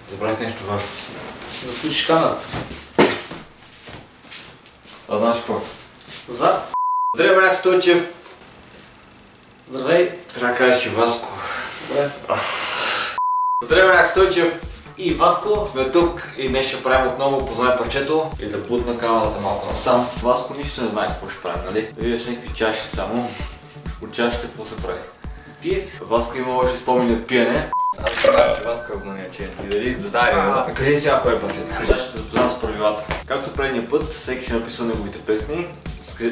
Забравих нещо важно. Да включиш камерата. А знаеш какво? За. Здравей, брат Стойчев! Здравей. Трябва да кажеш и Васко. Добре. Здравей, брат Стойчев! И Васко. Сме тук и днес ще правим отново Познай парчето и да бутна камерата малко насам. Васко нищо не знае какво ще правим, нали? Да видиш някакви чаши само. От чашите какво се прави? Пие си. Васко има лоши спомени от пиене. Аз знам, че Васко е маниачен. И дали да знае, кажи сега кое е парчето. Сега ще те запознам с правилата. Както предния път, всеки си написал неговите песни.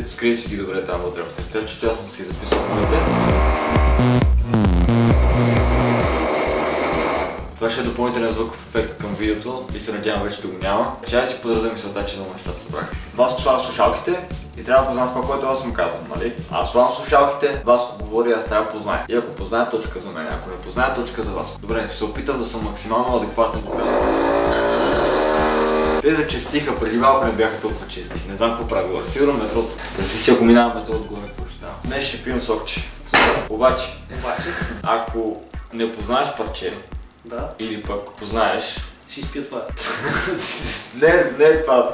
Скрий си ги добре там вътре в тефтерчето, аз съм си записал моите. Това ще е допълнителен звуков ефект към видеото и се надявам вече да го няма. Чай си подреда мисълта, че много нещата събрах. Васко слава слушалките и трябва да познае това, което аз му казвам, нали? Аз слагам слушалките, Васко говори, аз трябва да познае. И ако познае, точка за мен, ако не познае, точка за Васко. Добре, ще се опитам да съм максимално адекватен до това. Те зачестиха, преди малко не бяха толкова чести. Не знам какво прави горе. Сигурно метрото. Да си ако минава метро отгоре, какво ще става. Днес ще пием сокче. Обаче, ако не познаеш парче, да. Или пък познаеш, ще изпия това.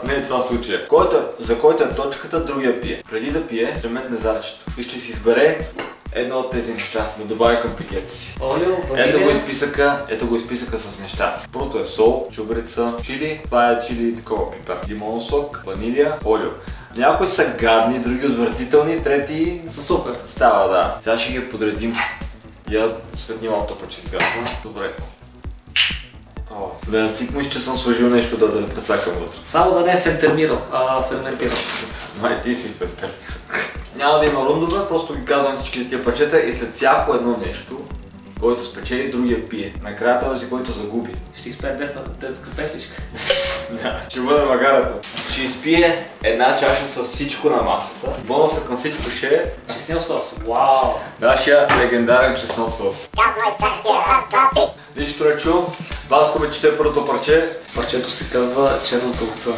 не е това случая. За който е точката, другия пие. Преди да пие, ще метне зарчето и ще си избере едно от тези неща, да добави към пикета си. Олио, ванилия. Ето го изписъка с неща. Първото е сол, чубрица, чили, това е чили и такова пипер. Лимонов сок, ванилия, олио. Някои са гадни, други отвратителни, трети са супер. Става, да. Сега ще ги подредим. Я светни малко път, че изгасна. Добре. Да не си мислиш, че съм сложил нещо да не прецакам вътре. Само да не е ферментирал. Май, ти си ферментирал. Няма да има рундове, просто ги казвам всички тия парчета и след всяко едно нещо, който спечели, другия пие. Накрая този, който загуби. Ще изпее детска песничка. Да, ще бъде магарата. Ще изпие една чаша с всичко на масата. Бонуса към всичко ще е... чеснел сос. Вау! Нашия легендарен чеснел сос. Нищо не чу. Васко ме чете първото парче. Парчето се казва черната овца.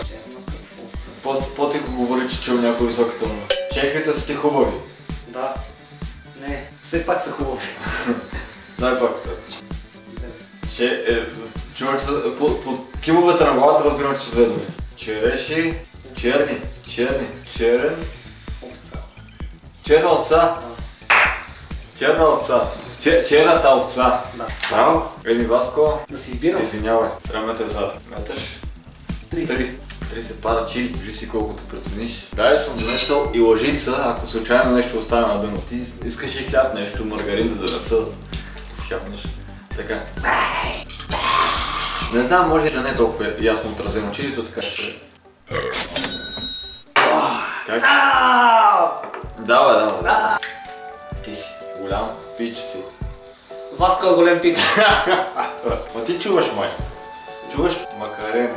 По-тихо говори, че чул някои високи тонове. Чехите са ти хубави. Да. Не, все пак са хубави. Дай пак. Чуваш, по кимовете на главата разбирам, че са две думи. Череши, черни, черен... овца. Черна овца. Черна овца. Черната овца. Да. Браво. Еми Васко. Да си избирам. Извинявай. Трябва да метър зад. Метъш? 3. 30 пара чили. Кажи си колкото прецениш. Дай съм донесъл и лъжица, ако случайно нещо остане на дъно. Ти искаш и хляб нещо, маргарин да донеса. Да си хапнеш. Така. Не знам, може да не е толкова ясно отразено чилито, така че... Как? Давай. Ти си голям пич си. Васко е голем пич. Ма ти чуваш, май. Чуваш макарена.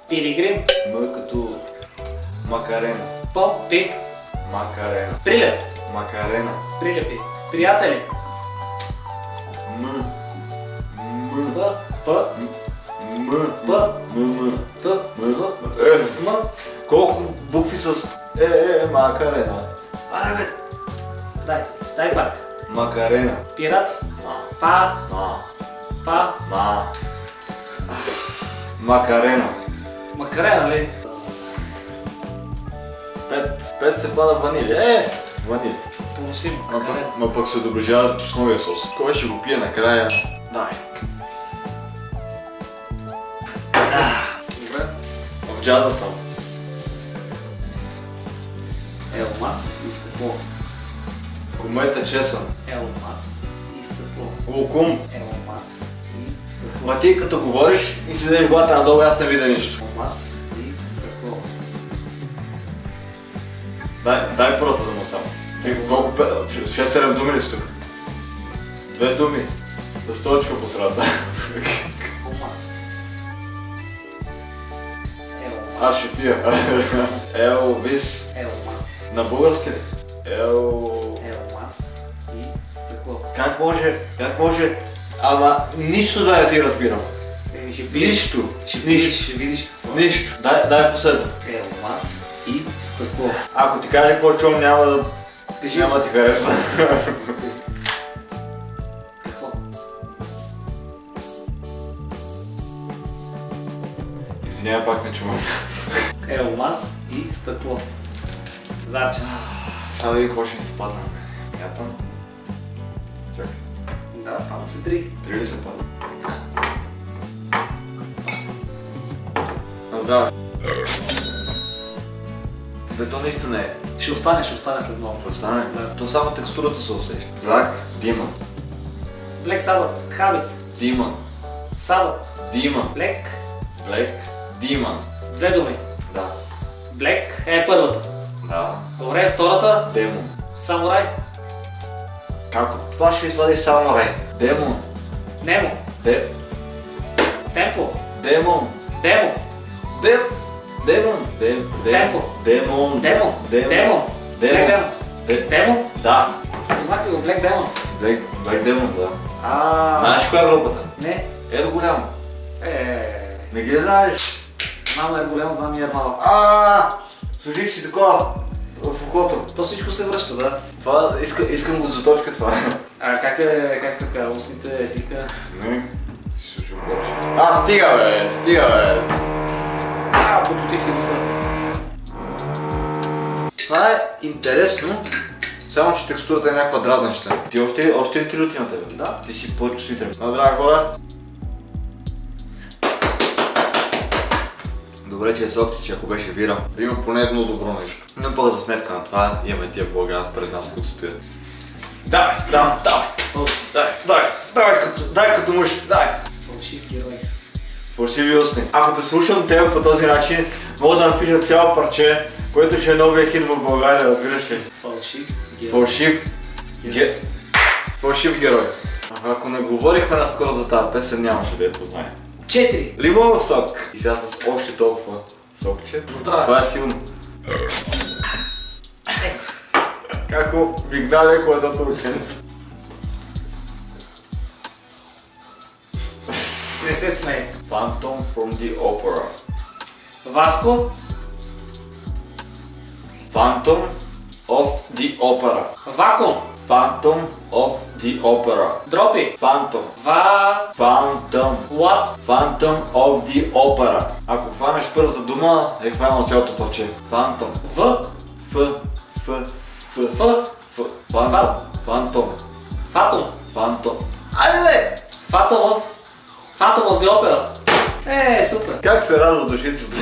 Пилигрим. М като макарена. По-пип. Макарена. Прилеп. Макарена. Прилепи. Приятели. М. Колко букви с макарена? Аре бе! Дай пак. Макарена. Пират. Макарена. Макарена ли? 5 се пада ванилия. Ванилия. Поносимо. Макарена. Ма пък се доближава с новия сос. Кой ще го пие накрая? Дай. Добре. В джаза съм. Елмаз и стъкло. Комета чесън. Елмаз и стъкло. Лукум. Елмаз и стъкло. Ма ти като говориш и си дадеш главата надолу, аз не видя нищо. Елмаз и стъкло. Дай първата дума само. Ти колко 6-7 думи ли стоих? 2 думи. За столичка по средата. Елмаз. Аз ще пия. Елвис. Елмаз. На български ли? Елмаз и стъкло. Как може? Ама нищо да не ти разбирам. Ще пиеш. Нищо. Ще видиш какво. Нищо. Дай последно. Елмаз и стъкло. Ако ти кажа какво чувам, няма да ти харесва. Какво? Извинявай, пак не чувам. Алмаз и стъкло. Зарчета. Сега да види какво ще ми се падна. Ятам. Чакай. Да, пада се 3. 3 ли се падна? На здраве. Бе, то нищо не е. Ще остане след малко. Ще остане? Да. То само текстурата се усеща. Black Demon. Black Sabbath. Habit. Demon. Sabbath. Demon. Black. Black Demon. Две думи. Да. Black е първата. Да. Добре, втората. Демон. Самурай. Как от това ще извадиш самурай? Демон. Немо. Темпо. Демон. Демо. Демон. Темпо. Демон. Демо. Демо. Black Demon. Демо? Да. Познах ли го? Black Demon? Black Demon, да. Знаеш коя е групата? Не. Ето голямо. Не ги знаеш. Знам голям, знам и малък. Служих си такова в ухото. То всичко се връща, да. Това, искам го да заточка това. Как е така, устните, езика? Не, си се чул повече. Стига бе. Пототи си носа. Това е интересно, само че текстурата е някаква дразнеща. Ти още ли трилюти на тебе? Да. Ти си по-чувствителен. На здраве хора! Добре, че е сокти, че ако беше вира, да има поне едно добро нещо. Но пък за сметка на това имаме тия блага пред нас, които стоят. Дай като мъж, дай! Фалшив герой. Фалшиви устни. Ако те слушам тебе по този начин, мога да напиша цяло парче, което ще е новия хит в България, разбираш ли? Фалшив герой. Фалшив герой. Ако не говорихме наскоро за тази песен, нямаше да я познае. 4. Лимонов сок. И сега с още толкова сокче. Здраве. Това е силно. Како мигна леко едното ученица. Не се смее. Phantom from the Opera. Васко. Phantom of the Opera. Вакуум. Phantom of the Opera. Дропи. Phantom. Phantom. What? Phantom of the Opera. Ако хванеш първата дума, е хванал цялото парче. Phantom. Phantom. Фатум. Айде бе! Phantom of the Opera. Супер. Как се радва душицата?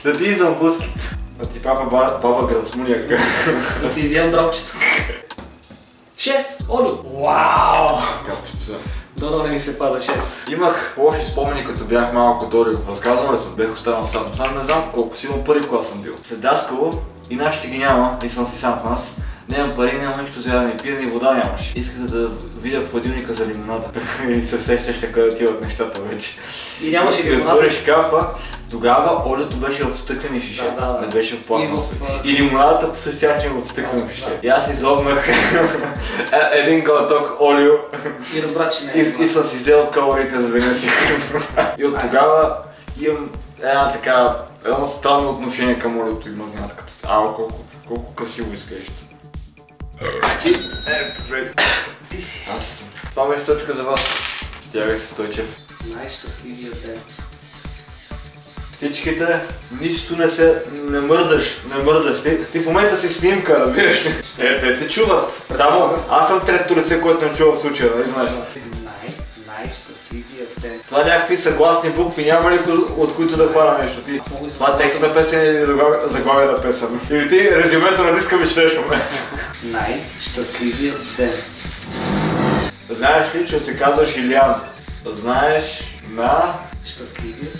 Да ти изям буските. Да ти папа грацмуняк. Да ти изям дропчето. 6. Олю. Вау! Капчица. Дано не ми се пада 6. Имах лоши спомени като бях малък от Олио. Разказвал ли съм? Бех останал сам. Не знам колко, сигурно първи клас съм бил. Седаскало и нашите ги няма, и съм си сам в нас. Нямам пари, няма нищо за да не пия, и вода нямаш. Исках да видя в хладилника за лимонада. И се сещаш така да отиват нещата вече. И нямаше И лимонада. отвориш шкафа, тогава олиото беше в стъклени шише, Да. не беше в пластмаса. И И лимонадата по същия начин в стъклено шише. И аз изобнах един глъток олио И разбра, че не е. и съм си взел калориите, за да не си. И от тогава имам едно странно отношение към олиото и мазнината като цяло. Колко красиво изглежда. Ти си. Аз съм. Това беше точка за вас. Стягай се, Стойчев. Най-щастливият ден. Птичките, нищо не мърдаш. Ти в момента си снимка, разбираш ли? Те чуват. Само аз съм третото лице, което не чува в случая, нали знаеш? Най-щастливият ден. Това някакви съгласни букви, няма ли от които да хвана нещо? Това текст на песен или заглавие на песен? Или ти резюмето на диска ми четеш в момента? Най-щастливият ден. Знаеш ли, че се казваш Илиан? Знаеш на... Щастливият.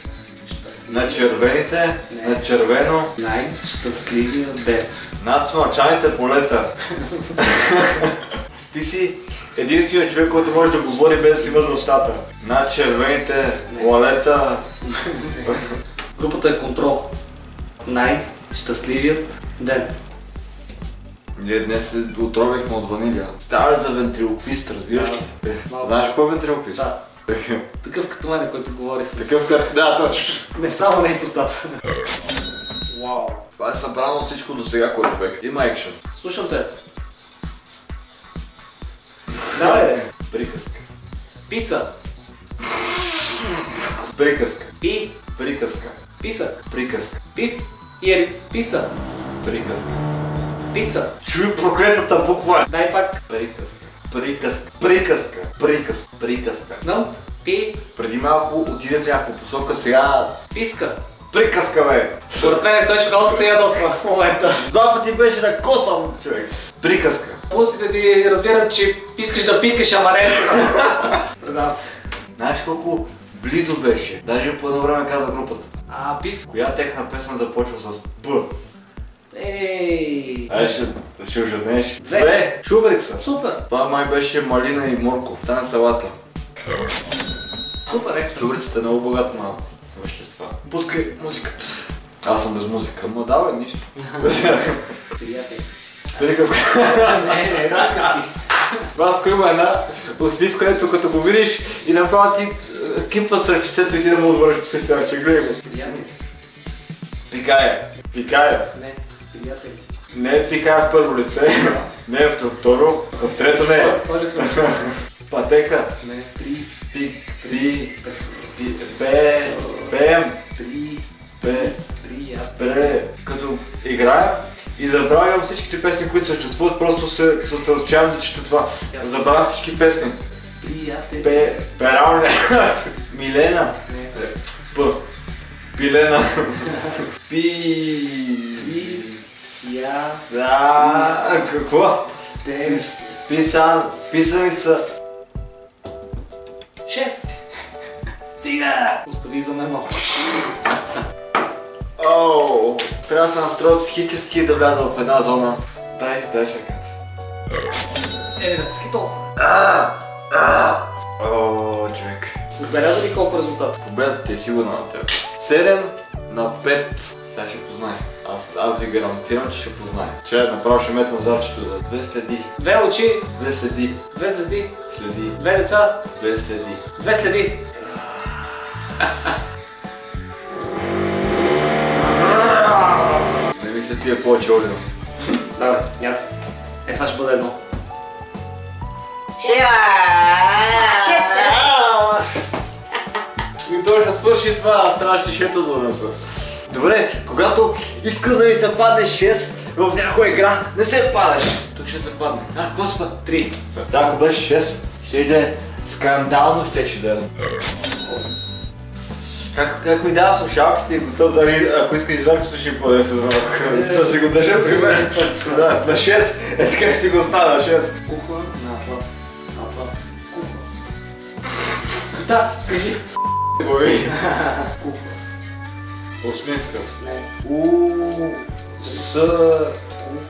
На червените, на червено... Най-щастливият ден. Над смълчаните полета. Ти си единственият човек, който може да говори без да си мъдва устата. Над червените полета... Групата е Контрол. Най-щастливият ден. Ние днес се отровихме от ванилия. Ставаш за вентрилоквист, разбираш ли? Знаеш кой е вентрилоквист? Да. Такъв като мене, който говори с... Да, точно. Не само не и с устата. Вау. Това е събрано от всичко до сега, което бех. Има екшен. Слушам те. Давай, бе. Приказка. Пица. Приказка. Пи. Приказка. Писък. Приказка. Пив. Иери. Писа. Приказка. Пица. Чуй проклетата буква. Дай пак. Приказка. Приказка. Приказка. Приказка. Приказка. Но. Пи. Преди малко отиде в някаква посока, сега... Писка. Приказка, бе! Според мен той ще много се ядосва в момента. Два пъти беше на косъм, човек. Приказка. Пустите ти, разбирам, че искаш да пикаш, ама не. Предам се. Знаеш колко близо беше? Даже по едно време каза групата. Пив. Коя техна песен започва с П? Ей. Ай, ще ожеднеш. Две. Чубрица. Супер. Това май беше малина и морков. Стане салата. Супер, екстра. Чубрицата е много богата на вещества. Пускай музиката. Аз съм без музика, но давай нищо. Приятели. Приказка. Не, приказки. Васко има една усмивка, ето като го видиш и направо ти кипва с ръчицето и ти да му отвърши по същия начин. Гледай го. Приятели. Пикая. Пикая. Не, приятели. Не пикая в първо лице, не в второ, в трето не. Може сме. Пътека. Не, при. Пик. Пеем. Приятели. Като играя и забравям всичките песни, които съществуват, просто се съсредоточавам да чета това. Забравям всички песни. Приятели. Пералня. Милена. Не. П. Пилена. Я. Какво? Те. Писаница. 6. Стига! Остави за мен малко. Оу, трябва да се настроя психически и да вляза в една зона. Дай секунд. Не тъски толкова. Ооо, човек. Отбеляза ли колко резултат? Победата ти е сигурна на теб. 7 на 5. Сега ще познае. Аз ви гарантирам, че ще познае. Че направо ще метна зарчето да 2 следи. 2 очи. 2 следи. 2 звезди. Следи. 2 деца. 2 следи. 2 следи. Не ми се пие повече олио. Давай, нямате. Сега ще бъде едно. И той ще свърши това, аз трябваше шето да донеса. Добре, когато искам да ми се падне 6 в някоя игра, не се падаш. Тук ще се падне. Господи. 3. Да, ако беше 6, ще иде скандално, ще да. Как ми дава слушалките и готов, даже ако искаш изарчето ще ми поде с малко. Да си го държа при мен. Да, на 6, е така си го стана, на 6. Кухла на Атлас. Атлас. Кухла. Да, кажи. Бови. Кухла. Усмивка. Не. С...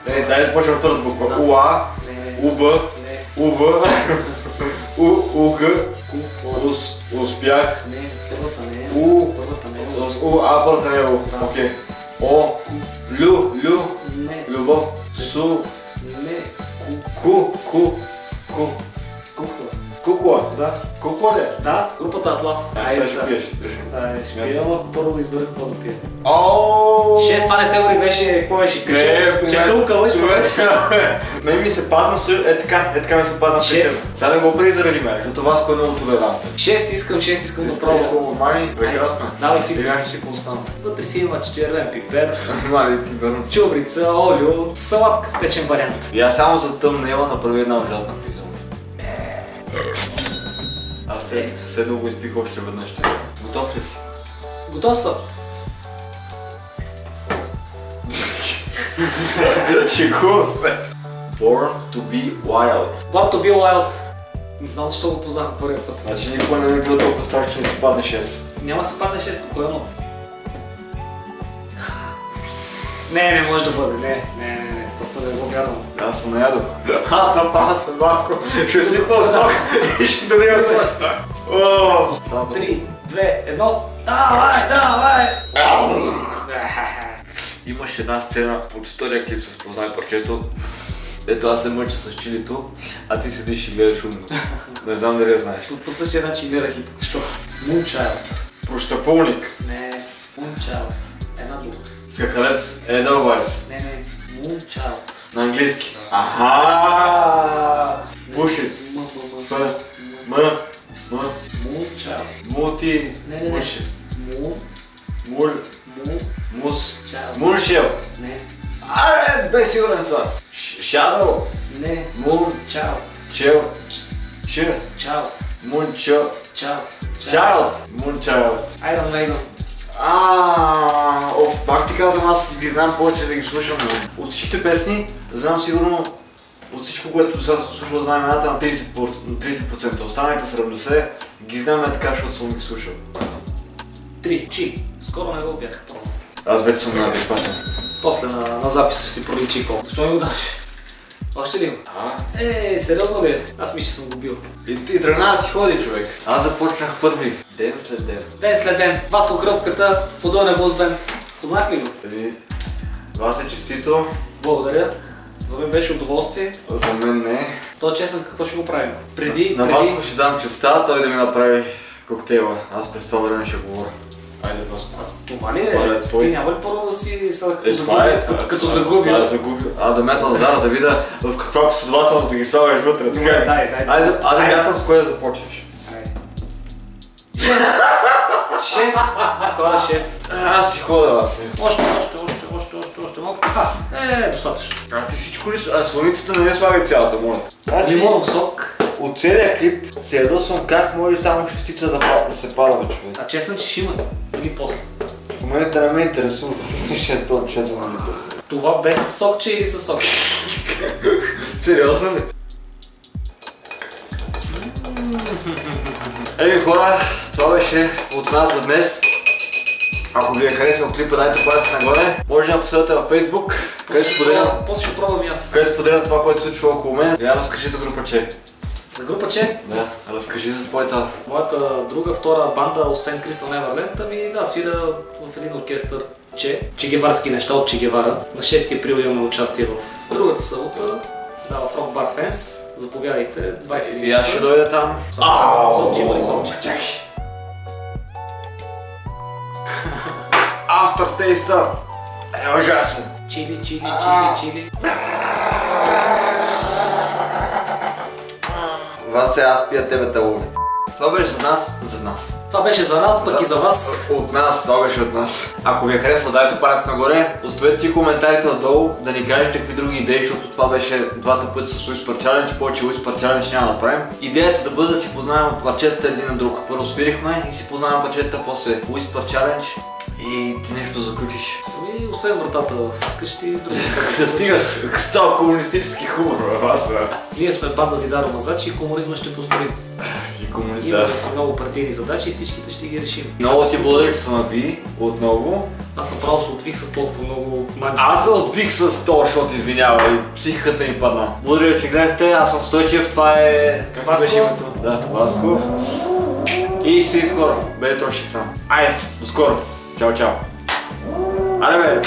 Не, дай да почнем първата буква. УА, Не. УБ, Не. УВ, УГ, Кухла. Успях, Не. Първата не е. У, Първата не е. първата не е У, окей. О, Лю, Не. Любов, Су, Не. Ку. Кухла. Кукла. Да. Кукла ли? Да, групата Атлас. Сега ще пиеш. Да, ще пия, но първо да избера какво да пия. Ооо! 6, това не се говори, беше, какво беше? Чакълка, лъж? Мен ми се падна е така ми се падна. 6. Сега не го прави заради мен, защото Васко е много толерантен. 6 искам да пробвам. Мани, прекрасно. Давай си. Сега ще си по-остана. Вътре си има червен пипер, Мали, ти върна. чубрица, олио, салатка в течен вариант. И аз само за тъмнела направи една ужасна физиономия. Аз седно го изпих още веднъж. Готов ли си? Готов съм. Шегувам се. Born to be wild. Born to be wild. Не знам защо го познах от първия път. Значи никога не ми бил толкова страх, че ми се падне 6. Няма се падне 6, спокойно. Не може да бъде, не, просто да го вярвам. Аз се наядох. Аз нападам след малко. Ще си по-сок и ще долива също. 3, 2, 1, давай! Имаш една сцена от втория клип с Познай парчето, дето аз се мъча с чилито, а ти седиш и гледаш умно. Не знам дали я знаеш. По същия начин гледах и току-що. Moonchild. Прощапулник. Не, Moonchild. Една дума. Скакалец. Edelweiss. Не, Moonchild. На английски. Аха! Bullshit. Moonchild. Мулти. Не. Bullshit. Moon. Мул. сигурен в това. Shadow. Не. Moon. Child. Chill. Child. Moon. Child. Child. Moon. Child. Iron Maiden. Пак ти казвам, аз ги знам повече да ги слушам. От всичките песни, знам сигурно от всичко, което сега съм слушал, знам имената на 30%. Останалите 70% ги знам така, защото съм ги слушал. 3. Чи. Скоро не го бях пробвал. Аз вече съм неадекватен. После на записа си проличи колко. Защо ми го даш? Още ли има? Сериозно ли? Аз мисля, че съм го бил. И тръгна да си ходи, човек. Аз започнах първи. Ден след ден. Ден след ден. Васко Кръпката, Подолен Бус Бенд. Познах ли го? Вас е честито. Благодаря. За мен беше удоволствие. За мен не. То честен, какво ще го правим? На Васко ще дам честа, той да ми направи коктейла. Аз през това време ще говоря. Айде, Васко. Това ли е? Ти няма ли първо да си като загубил? Да мятам назад, да видя в каква последователност да ги слагаш вътре. Айде мятам с кое да започнеш. 6. Хора 6. Аз си ходя, аз си. Още малко. Достатъчно. Ти всичко ли? Слоницата не слагай цялата, моля. Лимонов сок. От целия клип се ядосвам как може само шестица да се пада, бе, човек. Честен, че ще има. Или после. В момента не ме интересува. Честен на ми. Това без сокче или със сок? Сериозно ли? Хора, това беше от нас за днес. Ако ви е харесал клипа, дайте палец нагоре. Може да последвате във Facebook, където споделям. После ще пробвам и аз. Където споделям това, което се случва около мен. Я разкажи за група Че. За група Че? Да, разкажи за твоята. Моята друга, втора банда, освен Crystal Neverland, свира в един оркестър чегеварски неща от Че Гевара. На 6 април имаме участие в другата събота. Да, в Rock Bar Fans. Заповядайте, 21 часа. И аз ще дойда там. Сомче има ли сомче? Чакай. Aftertaste е ужасен. Чили. Васе, аз пия тебе талови. Това беше за нас. Това беше за нас, пък и за вас. От нас, това беше от нас. Ако ви е харесва, дайте палец нагоре. Оставете си коментарите отдолу, да ни кажете какви други идеи, защото това беше двата пъти с Whisper Challenge, повече Whisper Challenge няма да направим. Идеята да бъде да си познаваме парчетата един на друг. Първо свирихме и си познаваме парчетата, после Whisper Challenge и ти нещо заключиш. И освен вратата в къщи, други. Стига с този комунистически хумор във вас, бе. Ние сме банда Зидаро Мазачи и комунизма ще построим. Имаме си много партийни задачи и всичките ще ги решим. Много ти благодаря, че съм ви отново. Аз направо се отвих с толкова много манчи. Аз се отвих с този шот, извинявай, психиката ми падна. Благодаря, че гледахте, аз съм Стойчев, това е... Как беше името? Да, Васко. И ще си скоро, бъде троши храна. Айде, до скоро. Чао, чао. Айде, бе!